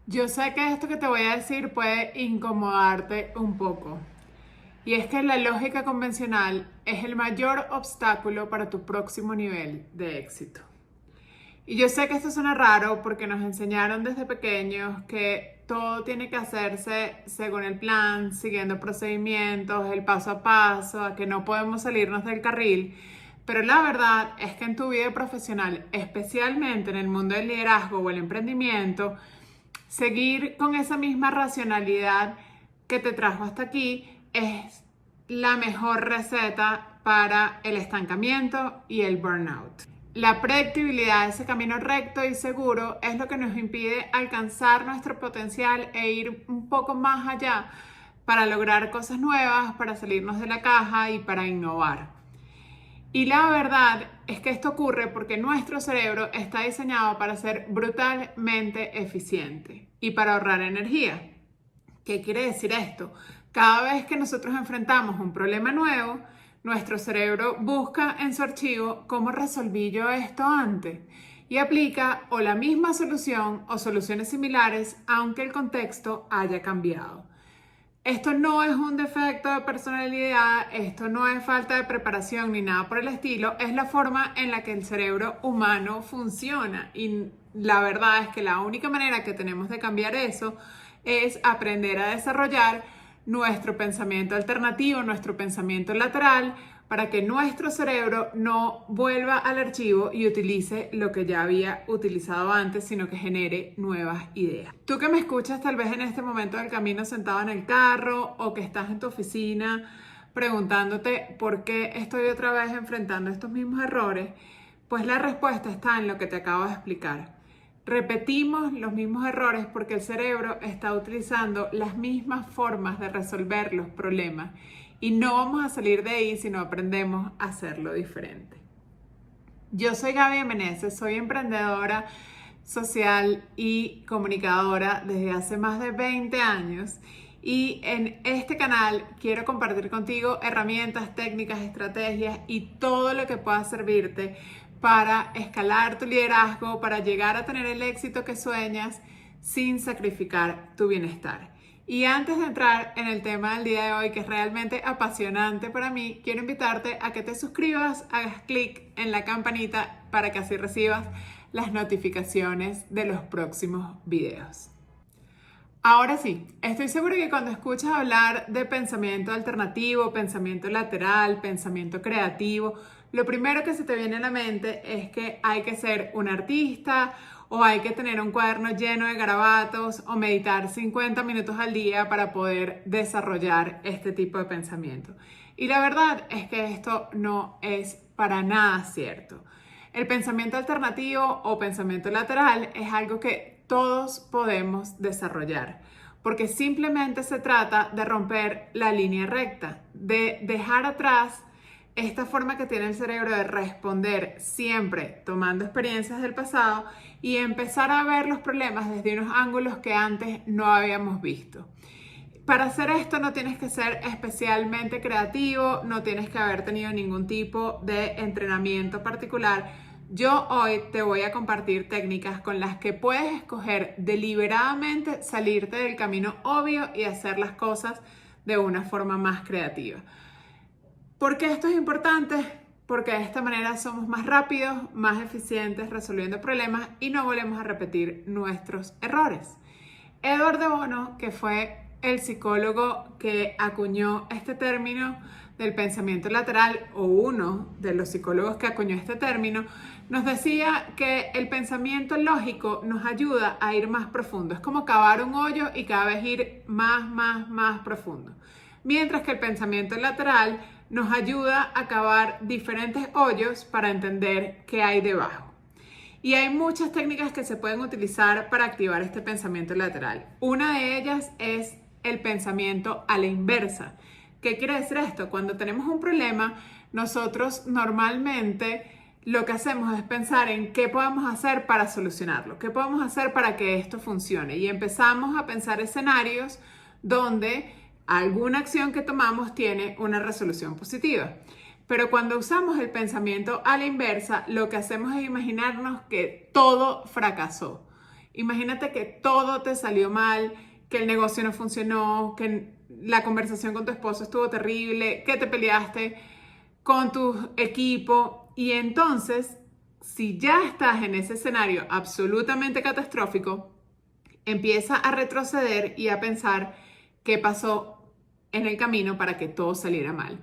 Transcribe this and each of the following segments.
Yo sé que esto que te voy a decir puede incomodarte un poco. Y es que la lógica convencional es el mayor obstáculo para tu próximo nivel de éxito. Y yo sé que esto suena raro porque nos enseñaron desde pequeños que todo tiene que hacerse según el plan, siguiendo procedimientos, el paso a paso, a que no podemos salirnos del carril. Pero la verdad es que en tu vida profesional, especialmente en el mundo del liderazgo o el emprendimiento, seguir con esa misma racionalidad que te trajo hasta aquí es la mejor receta para el estancamiento y el burnout. La predictibilidad de ese camino recto y seguro es lo que nos impide alcanzar nuestro potencial e ir un poco más allá para lograr cosas nuevas, para salirnos de la caja y para innovar. Y la verdad es que esto ocurre porque nuestro cerebro está diseñado para ser brutalmente eficiente y para ahorrar energía. ¿Qué quiere decir esto? Cada vez que nosotros enfrentamos un problema nuevo, nuestro cerebro busca en su archivo cómo resolví yo esto antes y aplica o la misma solución o soluciones similares aunque el contexto haya cambiado. Esto no es un defecto de personalidad, esto no es falta de preparación ni nada por el estilo, es la forma en la que el cerebro humano funciona y la verdad es que la única manera que tenemos de cambiar eso es aprender a desarrollar nuestro pensamiento alternativo, nuestro pensamiento lateral, para que nuestro cerebro no vuelva al archivo y utilice lo que ya había utilizado antes, sino que genere nuevas ideas. Tú que me escuchas tal vez en este momento del camino sentado en el carro o que estás en tu oficina preguntándote por qué estoy otra vez enfrentando estos mismos errores, pues la respuesta está en lo que te acabo de explicar. Repetimos los mismos errores porque el cerebro está utilizando las mismas formas de resolver los problemas y no vamos a salir de ahí si no aprendemos a hacerlo diferente. Yo soy Gaby Meneses, soy emprendedora social y comunicadora desde hace más de 20 años y en este canal quiero compartir contigo herramientas, técnicas, estrategias y todo lo que pueda servirte para escalar tu liderazgo, para llegar a tener el éxito que sueñas sin sacrificar tu bienestar. Y antes de entrar en el tema del día de hoy, que es realmente apasionante para mí, quiero invitarte a que te suscribas, hagas clic en la campanita para que así recibas las notificaciones de los próximos videos. Ahora sí, estoy segura que cuando escuchas hablar de pensamiento alternativo, pensamiento lateral, pensamiento creativo, lo primero que se te viene a la mente es que hay que ser un artista o hay que tener un cuaderno lleno de garabatos o meditar 50 minutos al día para poder desarrollar este tipo de pensamiento. Y la verdad es que esto no es para nada cierto. El pensamiento alternativo o pensamiento lateral es algo que todos podemos desarrollar, porque simplemente se trata de romper la línea recta, de dejar atrás esta forma que tiene el cerebro de responder siempre tomando experiencias del pasado y empezar a ver los problemas desde unos ángulos que antes no habíamos visto. Para hacer esto no tienes que ser especialmente creativo, no tienes que haber tenido ningún tipo de entrenamiento particular. Yo hoy te voy a compartir técnicas con las que puedes escoger deliberadamente salirte del camino obvio y hacer las cosas de una forma más creativa. ¿Por qué esto es importante? Porque de esta manera somos más rápidos, más eficientes resolviendo problemas y no volvemos a repetir nuestros errores. Edward de Bono, que fue el psicólogo que acuñó este término del pensamiento lateral, o uno de los psicólogos que acuñó este término, nos decía que el pensamiento lógico nos ayuda a ir más profundo. Es como cavar un hoyo y cada vez ir más profundo. Mientras que el pensamiento lateral nos ayuda a cavar diferentes hoyos para entender qué hay debajo. Y hay muchas técnicas que se pueden utilizar para activar este pensamiento lateral. Una de ellas es el pensamiento a la inversa. ¿Qué quiere decir esto? Cuando tenemos un problema, nosotros normalmente lo que hacemos es pensar en qué podemos hacer para solucionarlo, qué podemos hacer para que esto funcione. Y empezamos a pensar escenarios donde alguna acción que tomamos tiene una resolución positiva. Pero cuando usamos el pensamiento a la inversa, lo que hacemos es imaginarnos que todo fracasó Imagínate que todo te salió mal, que el negocio no funcionó, que la conversación con tu esposo estuvo terrible, que te peleaste con tu equipo y entonces, si ya estás en ese escenario absolutamente catastrófico, empieza a retroceder y a pensar qué pasó en el camino para que todo saliera mal.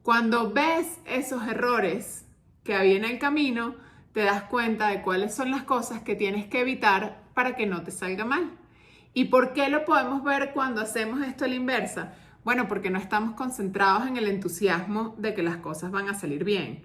Cuando ves esos errores que había en el camino, te das cuenta de cuáles son las cosas que tienes que evitar para que no te salga mal. ¿Y por qué lo podemos ver cuando hacemos esto a la inversa? Bueno, porque no estamos concentrados en el entusiasmo de que las cosas van a salir bien.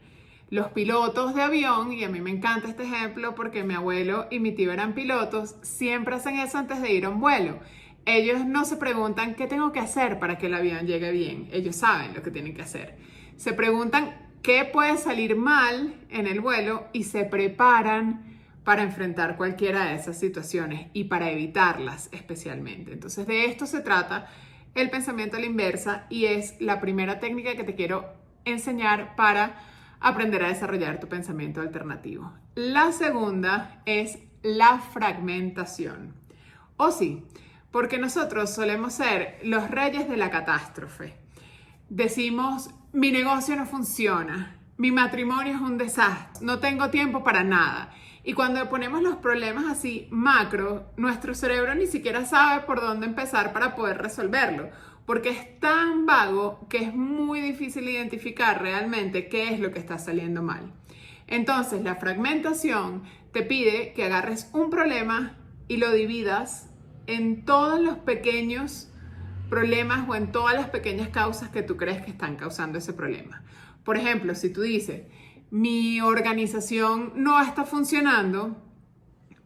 Los pilotos de avión, y a mí me encanta este ejemplo porque mi abuelo y mi tío eran pilotos, siempre hacen eso antes de ir a un vuelo. Ellos no se preguntan qué tengo que hacer para que el avión llegue bien. Ellos saben lo que tienen que hacer. Se preguntan qué puede salir mal en el vuelo y se preparan para enfrentar cualquiera de esas situaciones y para evitarlas especialmente. Entonces de esto se trata el pensamiento a la inversa y es la primera técnica que te quiero enseñar para aprender a desarrollar tu pensamiento alternativo. La segunda es la fragmentación. O sí, porque nosotros solemos ser los reyes de la catástrofe. Decimos, mi negocio no funciona, mi matrimonio es un desastre, no tengo tiempo para nada. Y cuando ponemos los problemas así macro, nuestro cerebro ni siquiera sabe por dónde empezar para poder resolverlo, porque es tan vago que es muy difícil identificar realmente qué es lo que está saliendo mal. Entonces, la fragmentación te pide que agarres un problema y lo dividas en todos los pequeños problemas o en todas las pequeñas causas que tú crees que están causando ese problema. Por ejemplo, si tú dices, mi organización no está funcionando,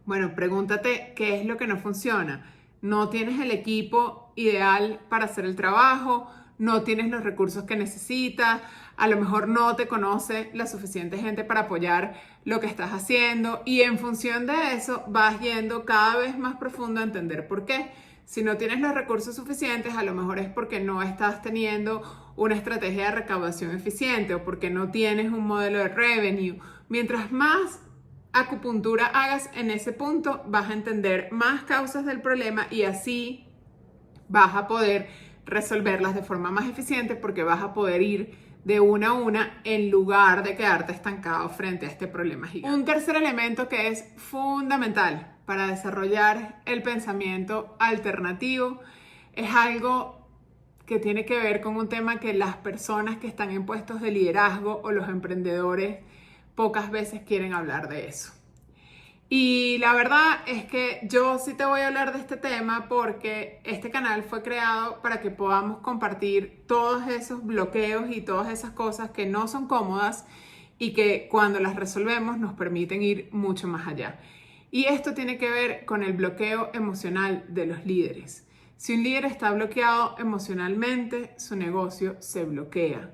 bueno, pregúntate qué es lo que no funciona. No tienes el equipo ideal para hacer el trabajo, no tienes los recursos que necesitas, a lo mejor no te conoce la suficiente gente para apoyar lo que estás haciendo y en función de eso vas yendo cada vez más profundo a entender por qué. Si no tienes los recursos suficientes, a lo mejor es porque no estás teniendo una estrategia de recaudación eficiente o porque no tienes un modelo de revenue. Mientras más acupuntura hagas en ese punto, vas a entender más causas del problema y así vas a poder resolverlas de forma más eficiente porque vas a poder ir de una a una en lugar de quedarte estancado frente a este problema gigante. Un tercer elemento que es fundamental para desarrollar el pensamiento alternativo es algo que tiene que ver con un tema que las personas que están en puestos de liderazgo o los emprendedores pocas veces quieren hablar de eso. Y la verdad es que yo sí te voy a hablar de este tema porque este canal fue creado para que podamos compartir todos esos bloqueos y todas esas cosas que no son cómodas y que cuando las resolvemos nos permiten ir mucho más allá. Y esto tiene que ver con el bloqueo emocional de los líderes. Si un líder está bloqueado emocionalmente, su negocio se bloquea.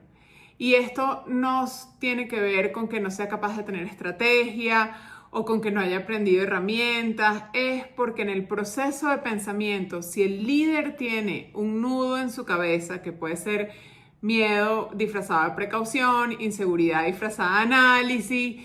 Y esto no tiene que ver con que no sea capaz de tener estrategia o con que no haya aprendido herramientas, es porque en el proceso de pensamiento, si el líder tiene un nudo en su cabeza, que puede ser miedo disfrazado de precaución, inseguridad disfrazada de análisis,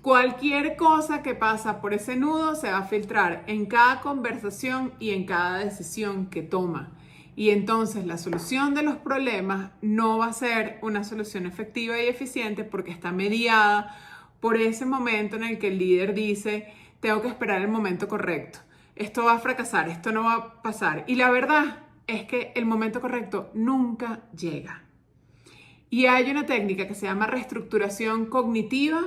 cualquier cosa que pasa por ese nudo se va a filtrar en cada conversación y en cada decisión que toma. Y entonces la solución de los problemas no va a ser una solución efectiva y eficiente porque está mediada por ese momento en el que el líder dice, tengo que esperar el momento correcto. Esto va a fracasar, esto no va a pasar. Y la verdad es que el momento correcto nunca llega. Y hay una técnica que se llama reestructuración cognitiva,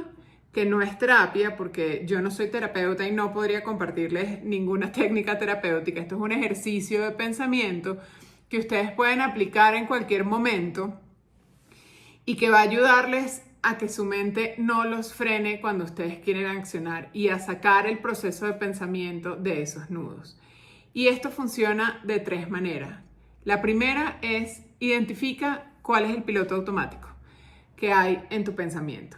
que no es terapia, porque yo no soy terapeuta y no podría compartirles ninguna técnica terapéutica. Esto es un ejercicio de pensamiento que ustedes pueden aplicar en cualquier momento y que va a ayudarles a que su mente no los frene cuando ustedes quieren accionar y a sacar el proceso de pensamiento de esos nudos. Y esto funciona de tres maneras. La primera es identifica cuál es el piloto automático que hay en tu pensamiento.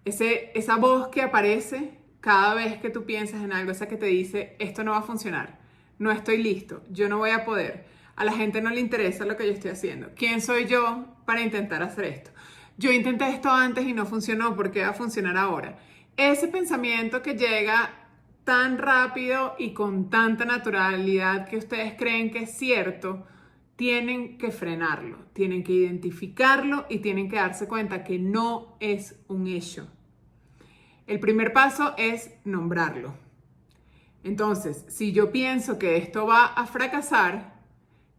Esa voz que aparece cada vez que tú piensas en algo, esa que te dice, esto no va a funcionar, no estoy listo, yo no voy a poder, a la gente no le interesa lo que yo estoy haciendo. ¿Quién soy yo para intentar hacer esto? Yo intenté esto antes y no funcionó, ¿por qué va a funcionar ahora? Ese pensamiento que llega tan rápido y con tanta naturalidad que ustedes creen que es cierto, tienen que frenarlo, tienen que identificarlo y tienen que darse cuenta que no es un hecho. El primer paso es nombrarlo. Entonces, si yo pienso que esto va a fracasar,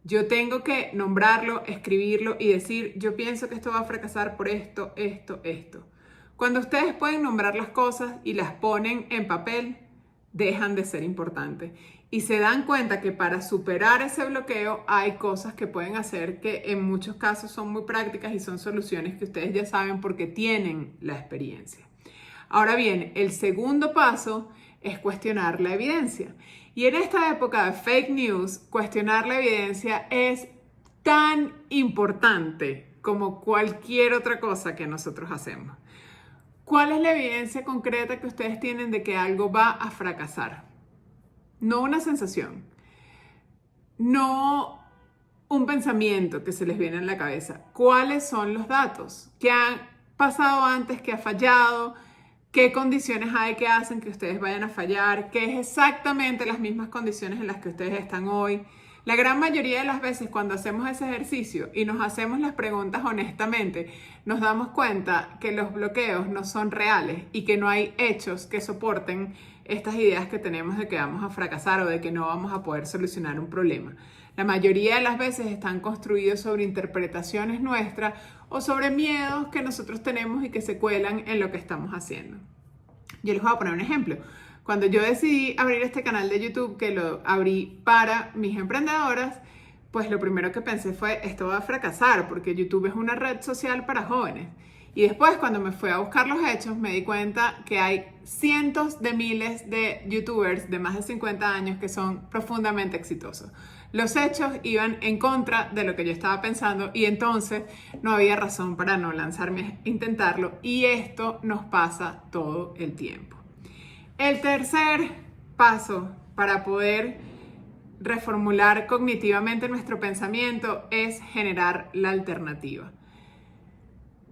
yo tengo que nombrarlo, escribirlo y decir, yo pienso que esto va a fracasar por esto, esto, esto. Cuando ustedes pueden nombrar las cosas y las ponen en papel, dejan de ser importantes. Y se dan cuenta que para superar ese bloqueo hay cosas que pueden hacer que en muchos casos son muy prácticas y son soluciones que ustedes ya saben porque tienen la experiencia. Ahora bien, el segundo paso es cuestionar la evidencia. Y en esta época de fake news, cuestionar la evidencia es tan importante como cualquier otra cosa que nosotros hacemos. ¿Cuál es la evidencia concreta que ustedes tienen de que algo va a fracasar? No una sensación, no un pensamiento que se les viene en la cabeza. ¿Cuáles son los datos? ¿Qué han pasado antes? ¿Qué ha fallado? ¿Qué condiciones hay que hacen que ustedes vayan a fallar? ¿Qué es exactamente las mismas condiciones en las que ustedes están hoy? La gran mayoría de las veces cuando hacemos ese ejercicio y nos hacemos las preguntas honestamente, nos damos cuenta que los bloqueos no son reales y que no hay hechos que soporten estas ideas que tenemos de que vamos a fracasar o de que no vamos a poder solucionar un problema. La mayoría de las veces están construidos sobre interpretaciones nuestras o sobre miedos que nosotros tenemos y que se cuelan en lo que estamos haciendo. Yo les voy a poner un ejemplo. Cuando yo decidí abrir este canal de YouTube, que lo abrí para mis emprendedoras, pues lo primero que pensé fue, esto va a fracasar porque YouTube es una red social para jóvenes. Y después, cuando me fui a buscar los hechos, me di cuenta que hay cientos de miles de YouTubers de más de 50 años que son profundamente exitosos. Los hechos iban en contra de lo que yo estaba pensando y entonces no había razón para no lanzarme a intentarlo y esto nos pasa todo el tiempo. El tercer paso para poder reformular cognitivamente nuestro pensamiento es generar la alternativa.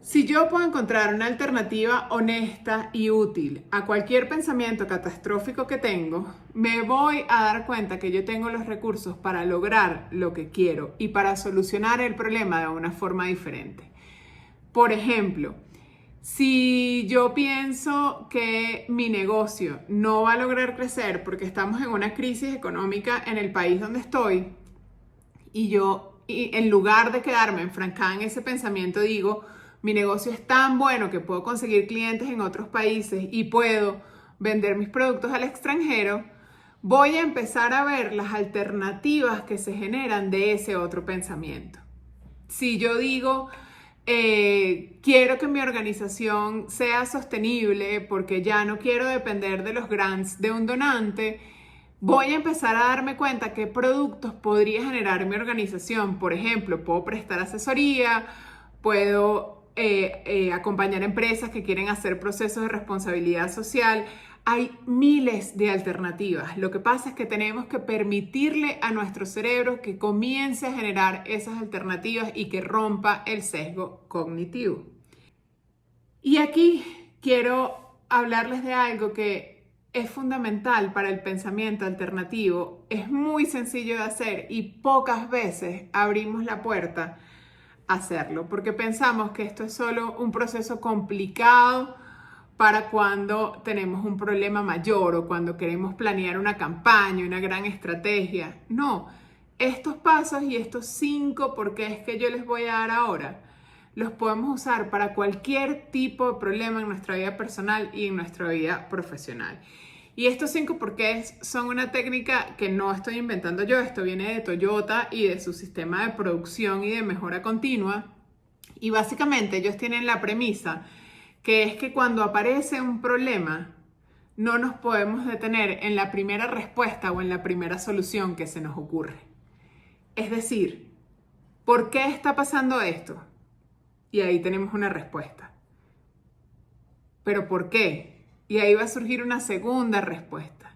Si yo puedo encontrar una alternativa honesta y útil a cualquier pensamiento catastrófico que tengo, me voy a dar cuenta que yo tengo los recursos para lograr lo que quiero y para solucionar el problema de una forma diferente. Por ejemplo, si yo pienso que mi negocio no va a lograr crecer porque estamos en una crisis económica en el país donde estoy y en lugar de quedarme enfrancada en ese pensamiento digo, mi negocio es tan bueno que puedo conseguir clientes en otros países y puedo vender mis productos al extranjero, voy a empezar a ver las alternativas que se generan de ese otro pensamiento. Si yo digo, quiero que mi organización sea sostenible porque ya no quiero depender de los grants de un donante, voy a empezar a darme cuenta qué productos podría generar mi organización. Por ejemplo, puedo prestar asesoría, puedo acompañar empresas que quieren hacer procesos de responsabilidad social. Hay miles de alternativas. Lo que pasa es que tenemos que permitirle a nuestro cerebro que comience a generar esas alternativas y que rompa el sesgo cognitivo. Y aquí quiero hablarles de algo que es fundamental para el pensamiento alternativo. Es muy sencillo de hacer y pocas veces abrimos la puerta hacerlo, porque pensamos que esto es solo un proceso complicado para cuando tenemos un problema mayor o cuando queremos planear una campaña, una gran estrategia. No, estos pasos y estos 5 porqués que yo les voy a dar ahora, los podemos usar para cualquier tipo de problema en nuestra vida personal y en nuestra vida profesional. Y estos 5 porqués son una técnica que no estoy inventando yo, esto viene de Toyota y de su sistema de producción y de mejora continua. Y básicamente ellos tienen la premisa que es que cuando aparece un problema, no nos podemos detener en la primera respuesta o en la primera solución que se nos ocurre. Es decir, ¿por qué está pasando esto? Y ahí tenemos una respuesta. ¿Pero por qué? Y ahí va a surgir una segunda respuesta.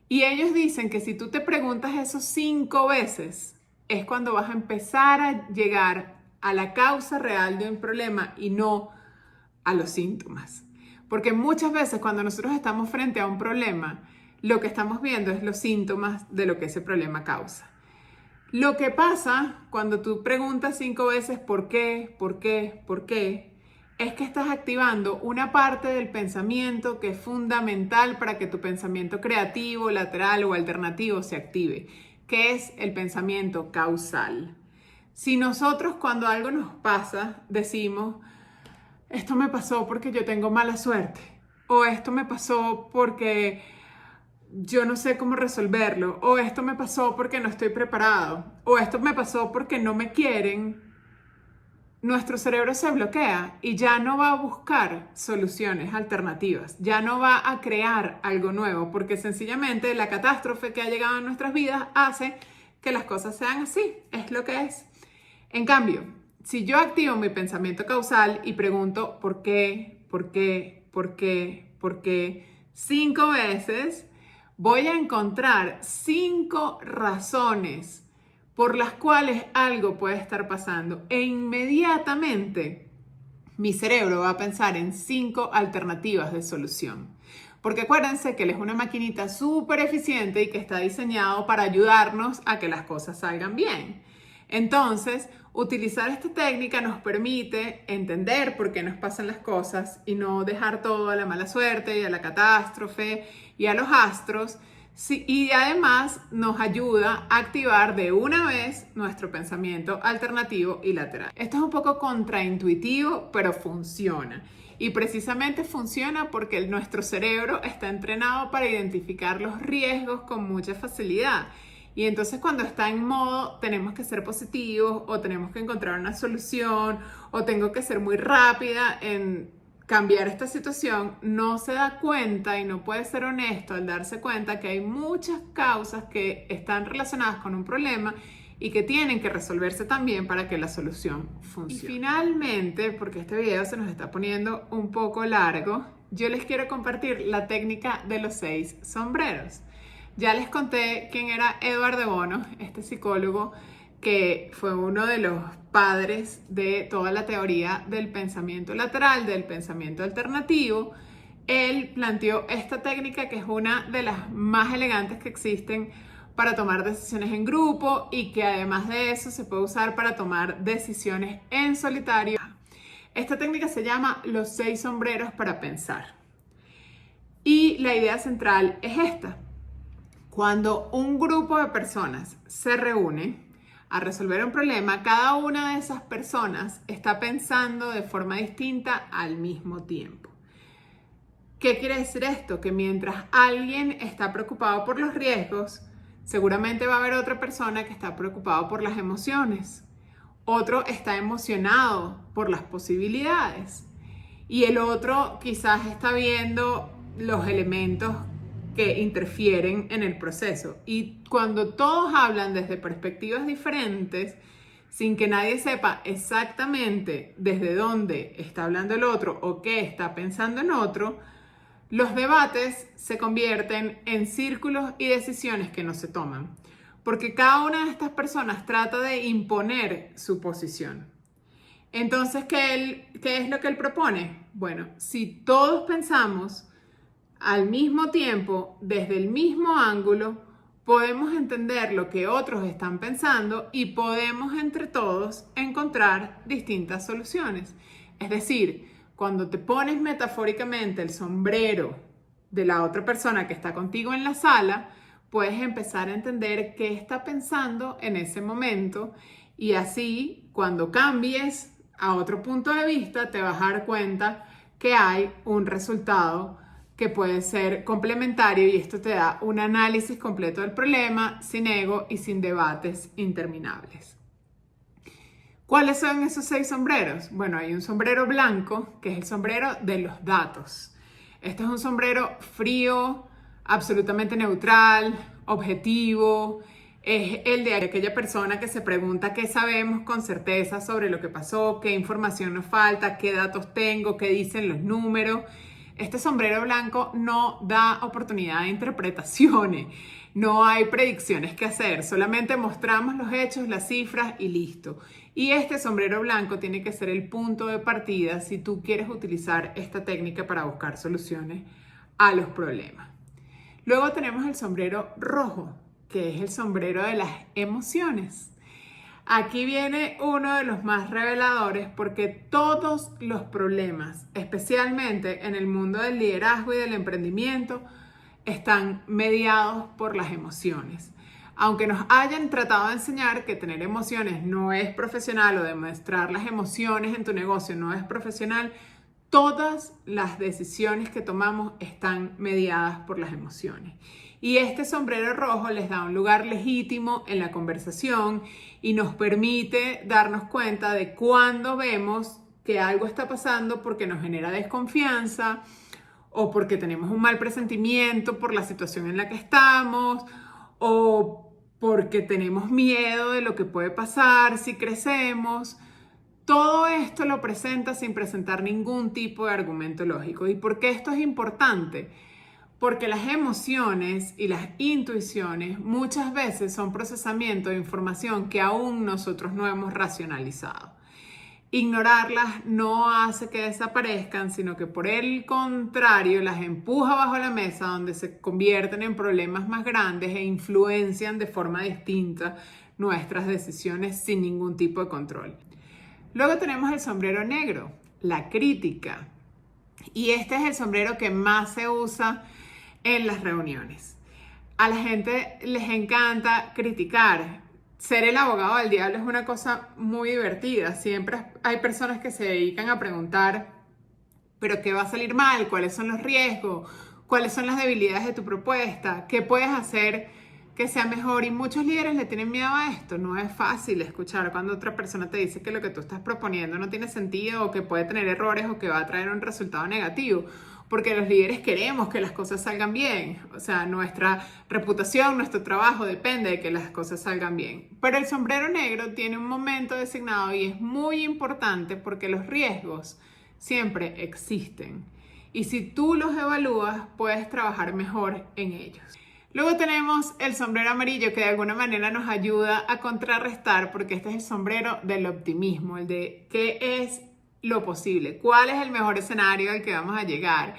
Y ellos dicen que si tú te preguntas eso 5 veces, es cuando vas a empezar a llegar a la causa real de un problema y no a los síntomas. Porque muchas veces cuando nosotros estamos frente a un problema, lo que estamos viendo es los síntomas de lo que ese problema causa. Lo que pasa cuando tú preguntas 5 veces ¿por qué? ¿Por qué? ¿Por qué? Es que estás activando una parte del pensamiento que es fundamental para que tu pensamiento creativo, lateral o alternativo se active, que es el pensamiento causal. Si nosotros cuando algo nos pasa decimos, esto me pasó porque yo tengo mala suerte, o esto me pasó porque yo no sé cómo resolverlo, o esto me pasó porque no estoy preparado, o esto me pasó porque no me quieren, nuestro cerebro se bloquea y ya no va a buscar soluciones alternativas, ya no va a crear algo nuevo, porque sencillamente la catástrofe que ha llegado a nuestras vidas hace que las cosas sean así, es lo que es. En cambio, si yo activo mi pensamiento causal y pregunto ¿por qué? ¿Por qué? ¿Por qué? ¿Por qué? 5 veces, voy a encontrar 5 razones por las cuales algo puede estar pasando e inmediatamente mi cerebro va a pensar en 5 alternativas de solución. Porque acuérdense que él es una maquinita súper eficiente y que está diseñado para ayudarnos a que las cosas salgan bien. Entonces, utilizar esta técnica nos permite entender por qué nos pasan las cosas y no dejar todo a la mala suerte y a la catástrofe y a los astros. Sí, y además nos ayuda a activar de una vez nuestro pensamiento alternativo y lateral. Esto es un poco contraintuitivo, pero funciona. Y precisamente funciona porque nuestro cerebro está entrenado para identificar los riesgos con mucha facilidad. Y entonces cuando está en modo tenemos que ser positivos o tenemos que encontrar una solución o tengo que ser muy rápida en cambiar esta situación, no se da cuenta y no puede ser honesto al darse cuenta que hay muchas causas que están relacionadas con un problema y que tienen que resolverse también para que la solución funcione. Y finalmente, porque este video se nos está poniendo un poco largo, yo les quiero compartir la técnica de los 6 sombreros. Ya les conté quién era Edward de Bono, este psicólogo que fue uno de los padres de toda la teoría del pensamiento lateral, del pensamiento alternativo. Él planteó esta técnica que es una de las más elegantes que existen para tomar decisiones en grupo y que además de eso se puede usar para tomar decisiones en solitario. Esta técnica se llama los 6 sombreros para pensar. Y la idea central es esta. Cuando un grupo de personas se reúne a resolver un problema, cada una de esas personas está pensando de forma distinta al mismo tiempo. ¿Qué quiere decir esto? Que mientras alguien está preocupado por los riesgos, seguramente va a haber otra persona que está preocupado por las emociones. Otro está emocionado por las posibilidades. Y el otro quizás está viendo los elementos que interfieren en el proceso. Y cuando todos hablan desde perspectivas diferentes, sin que nadie sepa exactamente desde dónde está hablando el otro o qué está pensando en otro, los debates se convierten en círculos y decisiones que no se toman. Porque cada una de estas personas trata de imponer su posición. Entonces, ¿qué es lo que él propone? Bueno, si todos pensamos al mismo tiempo, desde el mismo ángulo, podemos entender lo que otros están pensando y podemos entre todos encontrar distintas soluciones. Es decir, cuando te pones metafóricamente el sombrero de la otra persona que está contigo en la sala, puedes empezar a entender qué está pensando en ese momento y así, cuando cambies a otro punto de vista, te vas a dar cuenta que hay un resultado que puede ser complementario y esto te da un análisis completo del problema, sin ego y sin debates interminables. ¿Cuáles son esos 6 sombreros? Bueno, hay un sombrero blanco, que es el sombrero de los datos. Este es un sombrero frío, absolutamente neutral, objetivo. Es el de aquella persona que se pregunta qué sabemos con certeza sobre lo que pasó, qué información nos falta, qué datos tengo, qué dicen los números. Este sombrero blanco no da oportunidad de interpretaciones, no hay predicciones que hacer, solamente mostramos los hechos, las cifras y listo. Y este sombrero blanco tiene que ser el punto de partida si tú quieres utilizar esta técnica para buscar soluciones a los problemas. Luego tenemos el sombrero rojo, que es el sombrero de las emociones. Aquí viene uno de los más reveladores porque todos los problemas, especialmente en el mundo del liderazgo y del emprendimiento, están mediados por las emociones. Aunque nos hayan tratado de enseñar que tener emociones no es profesional o demostrar las emociones en tu negocio no es profesional, todas las decisiones que tomamos están mediadas por las emociones. Y este sombrero rojo les da un lugar legítimo en la conversación y nos permite darnos cuenta de cuando vemos que algo está pasando porque nos genera desconfianza o porque tenemos un mal presentimiento por la situación en la que estamos o porque tenemos miedo de lo que puede pasar si crecemos. Todo esto lo presenta sin presentar ningún tipo de argumento lógico. ¿Y por qué esto es importante? Porque las emociones y las intuiciones muchas veces son procesamiento de información que aún nosotros no hemos racionalizado. Ignorarlas no hace que desaparezcan, sino que por el contrario las empuja bajo la mesa donde se convierten en problemas más grandes e influencian de forma distinta nuestras decisiones sin ningún tipo de control. Luego tenemos el sombrero negro, la crítica. Y este es el sombrero que más se usa en las reuniones. A la gente les encanta criticar. Ser el abogado del diablo es una cosa muy divertida. Siempre hay personas que se dedican a preguntar, ¿pero qué va a salir mal? ¿Cuáles son los riesgos? ¿Cuáles son las debilidades de tu propuesta? ¿Qué puedes hacer que sea mejor? Y muchos líderes le tienen miedo a esto. No es fácil escuchar cuando otra persona te dice que lo que tú estás proponiendo no tiene sentido o que puede tener errores o que va a traer un resultado negativo. Porque los líderes queremos que las cosas salgan bien. O sea, nuestra reputación, nuestro trabajo depende de que las cosas salgan bien. Pero el sombrero negro tiene un momento designado y es muy importante porque los riesgos siempre existen. Y si tú los evalúas, puedes trabajar mejor en ellos. Luego tenemos el sombrero amarillo que de alguna manera nos ayuda a contrarrestar porque este es el sombrero del optimismo, el de qué es lo posible, cuál es el mejor escenario al que vamos a llegar.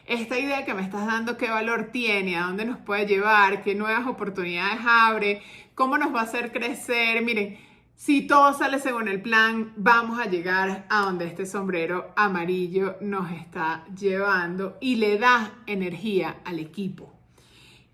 Esta idea que me estás dando, qué valor tiene, a dónde nos puede llevar, qué nuevas oportunidades abre, cómo nos va a hacer crecer. Miren, si todo sale según el plan, vamos a llegar a donde este sombrero amarillo nos está llevando y le da energía al equipo.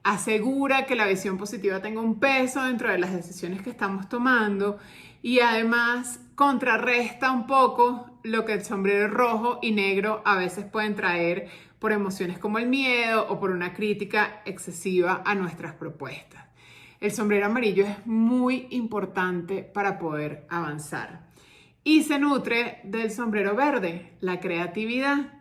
Asegura que la visión positiva tenga un peso dentro de las decisiones que estamos tomando y además contrarresta un poco lo que el sombrero rojo y negro a veces pueden traer por emociones como el miedo o por una crítica excesiva a nuestras propuestas. El sombrero amarillo es muy importante para poder avanzar y se nutre del sombrero verde, la creatividad,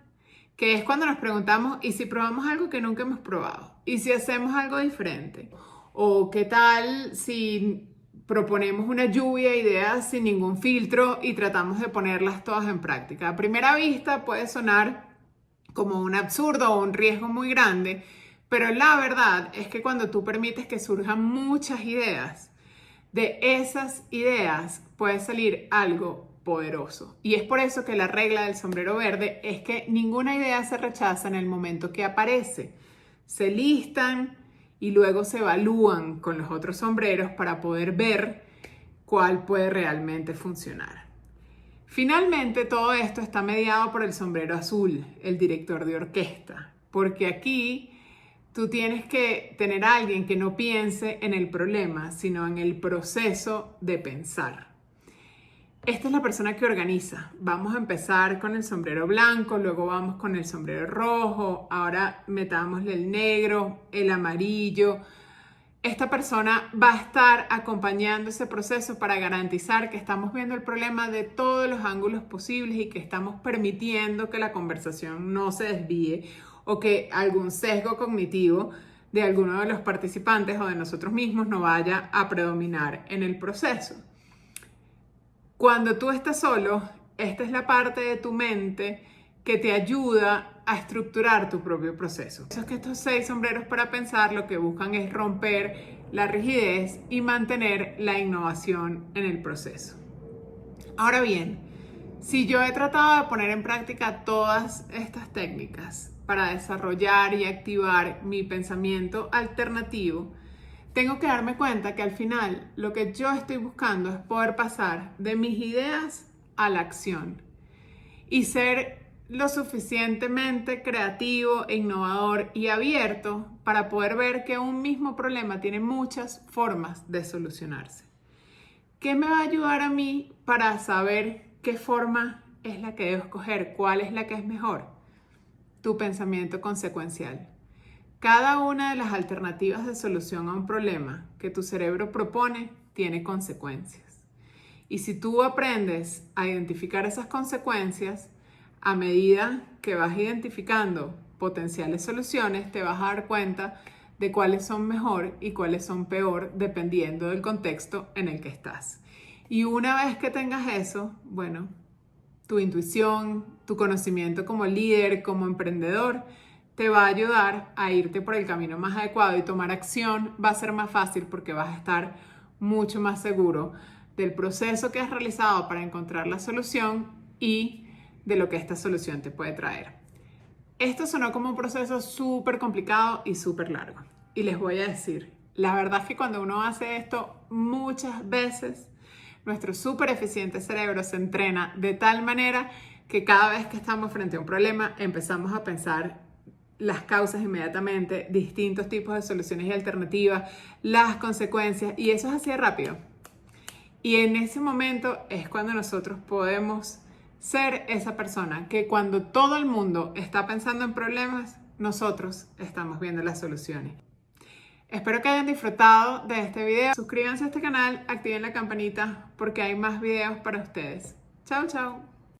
que es cuando nos preguntamos, ¿y si probamos algo que nunca hemos probado? ¿Y si hacemos algo diferente? ¿O qué tal si proponemos una lluvia de ideas sin ningún filtro y tratamos de ponerlas todas en práctica? A primera vista puede sonar como un absurdo o un riesgo muy grande, pero la verdad es que cuando tú permites que surjan muchas ideas, de esas ideas puede salir algo poderoso. Y es por eso que la regla del sombrero verde es que ninguna idea se rechaza en el momento que aparece. Se listan y luego se evalúan con los otros sombreros para poder ver cuál puede realmente funcionar. Finalmente, todo esto está mediado por el sombrero azul, el director de orquesta, porque aquí tú tienes que tener a alguien que no piense en el problema, sino en el proceso de pensar. Esta es la persona que organiza. Vamos a empezar con el sombrero blanco, luego vamos con el sombrero rojo, ahora metámosle el negro, el amarillo. Esta persona va a estar acompañando ese proceso para garantizar que estamos viendo el problema de todos los ángulos posibles y que estamos permitiendo que la conversación no se desvíe o que algún sesgo cognitivo de alguno de los participantes o de nosotros mismos no vaya a predominar en el proceso. Cuando tú estás solo, esta es la parte de tu mente que te ayuda a estructurar tu propio proceso. Eso es que estos 6 sombreros para pensar lo que buscan es romper la rigidez y mantener la innovación en el proceso. Ahora bien, si yo he tratado de poner en práctica todas estas técnicas para desarrollar y activar mi pensamiento alternativo, tengo que darme cuenta que al final lo que yo estoy buscando es poder pasar de mis ideas a la acción y ser lo suficientemente creativo, innovador y abierto para poder ver que un mismo problema tiene muchas formas de solucionarse. ¿Qué me va a ayudar a mí para saber qué forma es la que debo escoger? ¿Cuál es la que es mejor? Tu pensamiento consecuencial. Cada una de las alternativas de solución a un problema que tu cerebro propone tiene consecuencias. Y si tú aprendes a identificar esas consecuencias, a medida que vas identificando potenciales soluciones, te vas a dar cuenta de cuáles son mejor y cuáles son peor, dependiendo del contexto en el que estás. Y una vez que tengas eso, bueno, tu intuición, tu conocimiento como líder, como emprendedor, te va a ayudar a irte por el camino más adecuado y tomar acción va a ser más fácil porque vas a estar mucho más seguro del proceso que has realizado para encontrar la solución y de lo que esta solución te puede traer. Esto sonó como un proceso súper complicado y súper largo. Y les voy a decir, la verdad es que cuando uno hace esto muchas veces, nuestro súper eficiente cerebro se entrena de tal manera que cada vez que estamos frente a un problema empezamos a pensar las causas inmediatamente, distintos tipos de soluciones y alternativas, las consecuencias, y eso es así de rápido. Y en ese momento es cuando nosotros podemos ser esa persona que cuando todo el mundo está pensando en problemas, nosotros estamos viendo las soluciones. Espero que hayan disfrutado de este video. Suscríbanse a este canal, activen la campanita porque hay más videos para ustedes. Chao, chao.